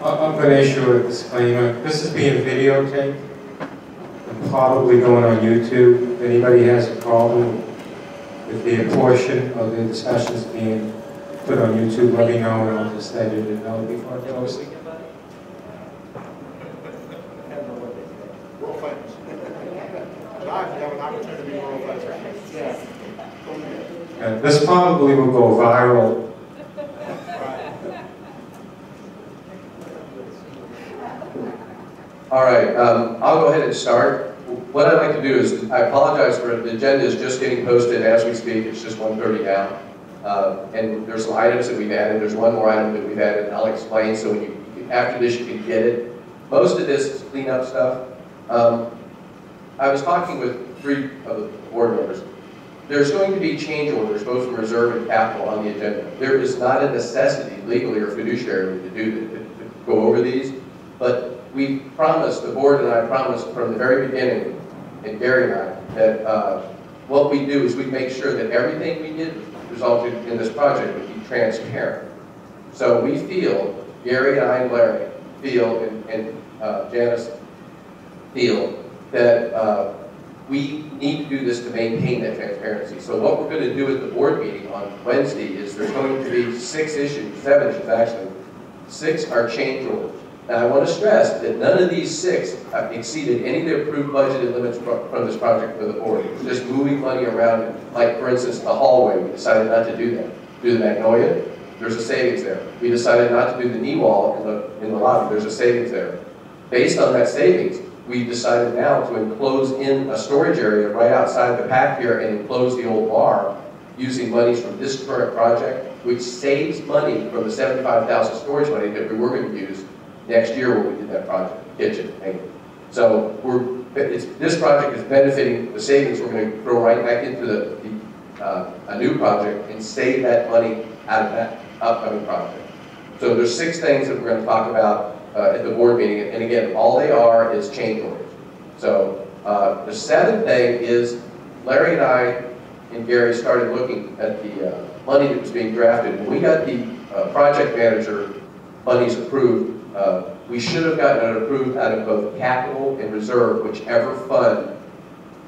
I'm going to issue a disclaimer. This is being videotaped and probably going on YouTube. If anybody has a problem with the portion of the discussions being put on YouTube, let me know and I'll just edit it out before I post it. World famous. Live, you have an opportunity to be world famous. Yeah. This probably will go viral. All right, I'll go ahead and start. What I'd like to do is, I apologize for the agenda is just getting posted as we speak. It's just 1:30 now. And there's some items that we've added. There's one more item that we've added, and I'll explain so when after this you can get it. Most of this is cleanup stuff. I was talking with 3 of the board members. There's going to be change orders, both from reserve and capital, on the agenda. There is not a necessity, legally or fiduciarily, to go over these, but we promised, the board and I promised from the very beginning, and Gary and I, that what we do is we make sure that everything we did resulted in this project would be transparent. So we feel, Gary and I and Larry feel, and Janice feel, that we need to do this to maintain that transparency. So what we're going to do at the board meeting on Wednesday is there's going to be 6 issues, 7 issues actually. 6 are change orders. Now I want to stress that none of these 6 have exceeded any of the approved budgeted limits from this project for the board. It's just moving money around. Like for instance, the hallway, we decided not to do that. Do the Magnolia, there's a savings there. We decided not to do the knee wall in the lobby, there's a savings there. Based on that savings, we decided now to enclose in a storage area right outside the pack here and enclose the old bar using monies from this current project, which saves money from the $75,000 storage money that we were going to use next year when we did that project, kitchen. So this project is benefiting the savings. We're going to throw right back into a new project and save that money out of that upcoming project. So there's 6 things that we're going to talk about at the board meeting, and again, all they are is change orders. So the 7th thing is Larry and I and Gary started looking at the money that was being drafted. When we got the project manager monies approved, we should have gotten it approved out of both capital and reserve, whichever fund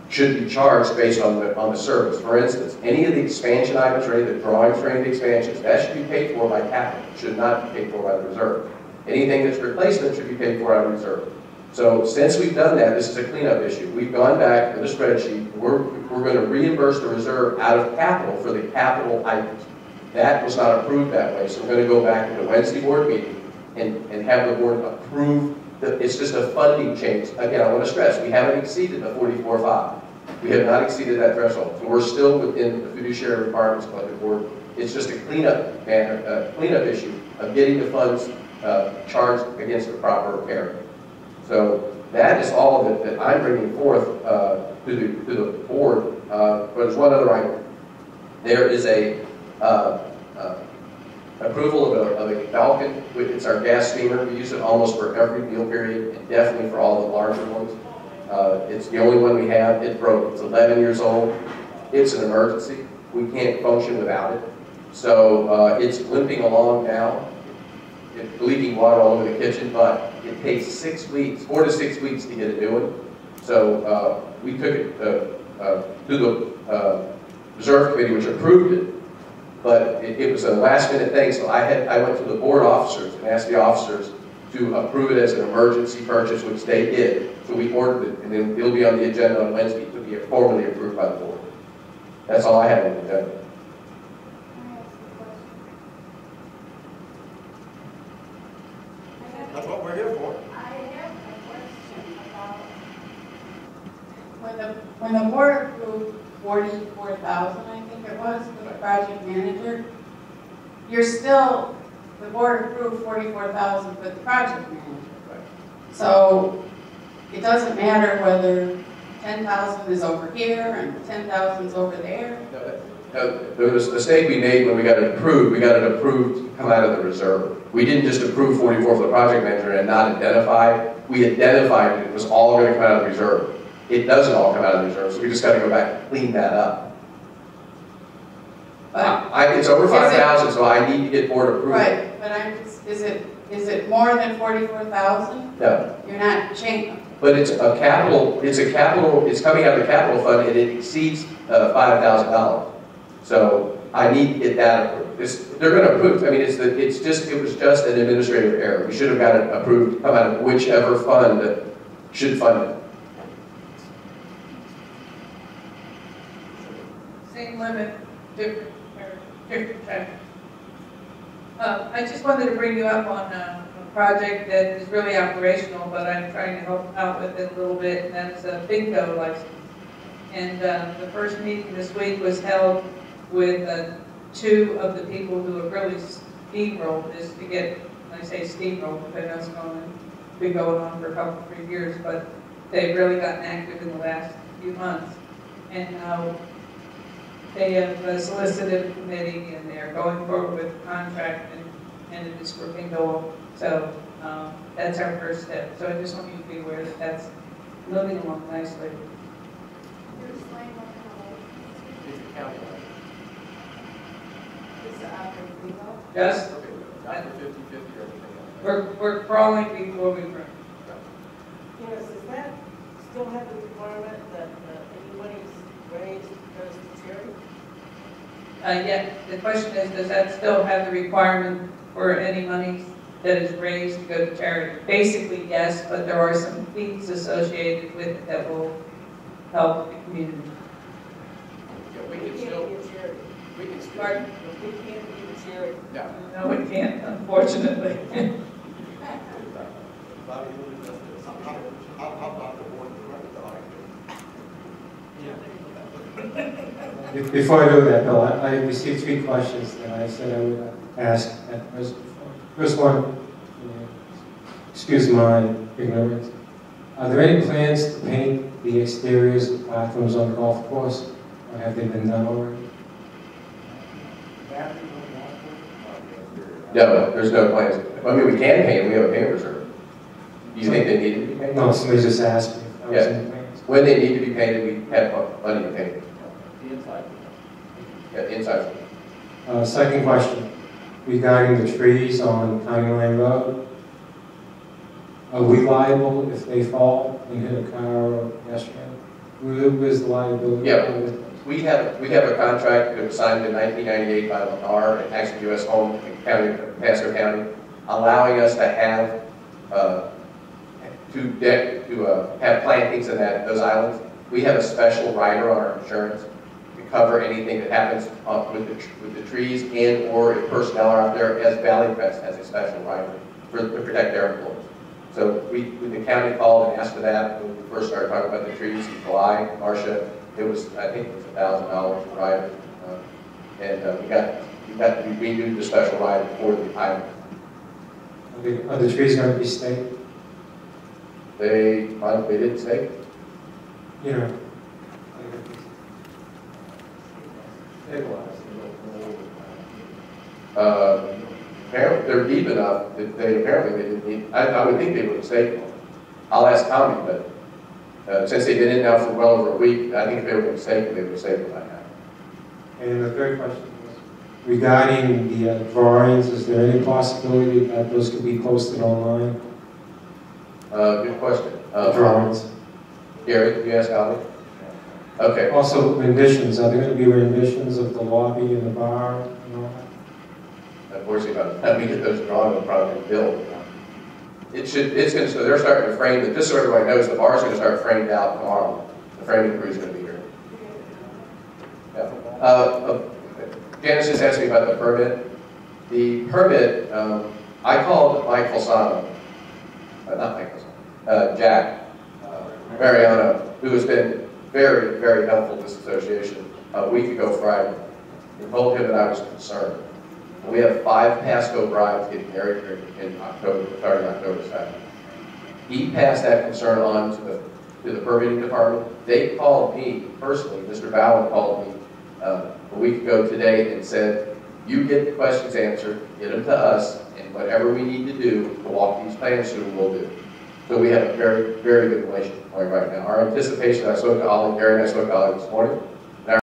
should be charged based on the service. For instance, any of the expansion items or any of the drawings for any of the expansions, that should be paid for by capital, should not be paid for by the reserve. Anything that's replacement should be paid for out of reserve. So since we've done that, this is a cleanup issue. We've gone back to the spreadsheet. We're going to reimburse the reserve out of capital for the capital items. That was not approved that way, so we're going to go back to the Wednesday board meeting and have the board approve. It's just a funding change. Again, I want to stress, we haven't exceeded the 44.5. We have not exceeded that threshold. So we're still within the fiduciary requirements of the board. It's just a cleanup issue of getting the funds charged against the proper repair. So that is all that I'm bringing forth to the board. But there's one other item. There is a approval of a Falcon. It's our gas steamer. We use it almost for every meal period, and definitely for all the larger ones. It's the only one we have. It broke. It's 11 years old. It's an emergency. We can't function without it. So it's limping along now. It's leaking water all over the kitchen, but it takes 6 weeks, 4 to 6 weeks to get it doing. So we took it to the reserve committee, which approved it. But it was a last-minute thing, so I went to the board officers and asked the officers to approve it as an emergency purchase, which they did. So we ordered it, and then it'll be on the agenda on Wednesday to be formally approved by the board. That's all I have on the agenda. That's what we're here for. I have a question about when the board approved 44,000, I think it was, for the project manager. The board approved 44,000 for the project manager. So it doesn't matter whether 10,000 is over here and 10,000 is over there. There was a mistake we made when we got it approved. We got it approved to come out of the reserve. We didn't just approve 44 for the project manager and not identify. We identified it was all going to come out of the reserve. It doesn't all come out of the reserve, so we just got to go back and clean that up. It's over 5,000, so I need to get board approval. Right, but is it more than 44,000? No. You're not changing. But it's coming out of the capital fund and it exceeds $5,000. So I need to get that approved. They're going to approve. I mean, it was just an administrative error. We should have got it approved, come out of whichever fund that should fund it. Same limit, different check. I just wanted to bring you up on a project that is really operational, but I'm trying to help out with it a little bit, and that's a bingo license. And the first meeting this week was held with two of the people who have really steamrolled this to get, when I say steamrolled, because I know it's been going on for a couple, 3 years, but they've really gotten active in the last few months. And now they have solicited a committee and they're going forward with the contract and it is for bingo. So that's our first step. So I just want you to be aware that that's moving along nicely. Yes? After 50/50 everything. We're crawling before we run. Yes, does that still have the requirement that any money's raised goes to charity? Yeah, the question is, does that still have the requirement for any money that is raised to go to charity? Basically, yes, but there are some fees associated with it that will help the community. Yeah, we We can can't still, be a charity. we can still. Pardon? We can't be a charity. No. No, we can't, unfortunately. How about the board of directors? Before I do that, Bill, I received 3 questions that I said I would ask at first. First one, excuse my ignorance. Are there any plans to paint the exteriors of bathrooms on the golf course, or have they been done already? No, there's no plans. I mean, we can paint them. We have a paint reserve. Do you think they need to be painted? No, somebody just asked me if I was in the plans. When they need to be painted, we have money to paint them. The inside. Yeah, the inside. Second question, regarding the trees on County Line Road. Are we liable if they fall and hit a car or pedestrian? Who is the liability? Yeah. We have a contract that was signed in 1998 by Lennar and actually U.S. Home in Pasco County, allowing us to have have plantings in those islands. We have a special rider on our insurance to cover anything that happens with the trees and or if personnel are out there, as Valley Crest has a special rider to protect their employees. So when the county called and asked for that, when we first started talking about the trees in July, Marcia, it was, I think it was $1,000 per rider. And we renewed the special rider for the island. Are the trees going to be staked? They didn't say. You know. Apparently, they're deep enough that they didn't need. I would think they would have stayed. I'll ask Tommy, but since they've been in now for well over a week, I think if they were mistaken, they would have stayed by now. And the third question was regarding the drawings. Is there any possibility that those could be posted online? Good question. Drawings. Gary, you ask Ali? Okay. Also, renditions. Are there going to be renditions of the lobby and the bar and all that? Unfortunately, by the time we get those drawn, they'll probably be built. It's going to, so they're starting to frame it. Just so everybody knows, the bar's going to start framed out tomorrow. The framing crew's going to be here. Yeah. Janice just asked me about the permit. The permit, I called Mike Falsano, not Mike Falsano, Jack Mariano, who has been very, very helpful to this association a week ago Friday, and told him that I was concerned. We have 5 Pasco brides getting married here in October, starting October 2nd. He passed that concern on to the permitting department. They called me personally, Mr. Bowen called me a week ago today and said, you get the questions answered, get them to us, and whatever we need to do to walk these plans through, we'll do. So we have a very, very good relationship going right now. Our anticipation, I spoke to Ollie, Gary and I spoke to Ollie this morning,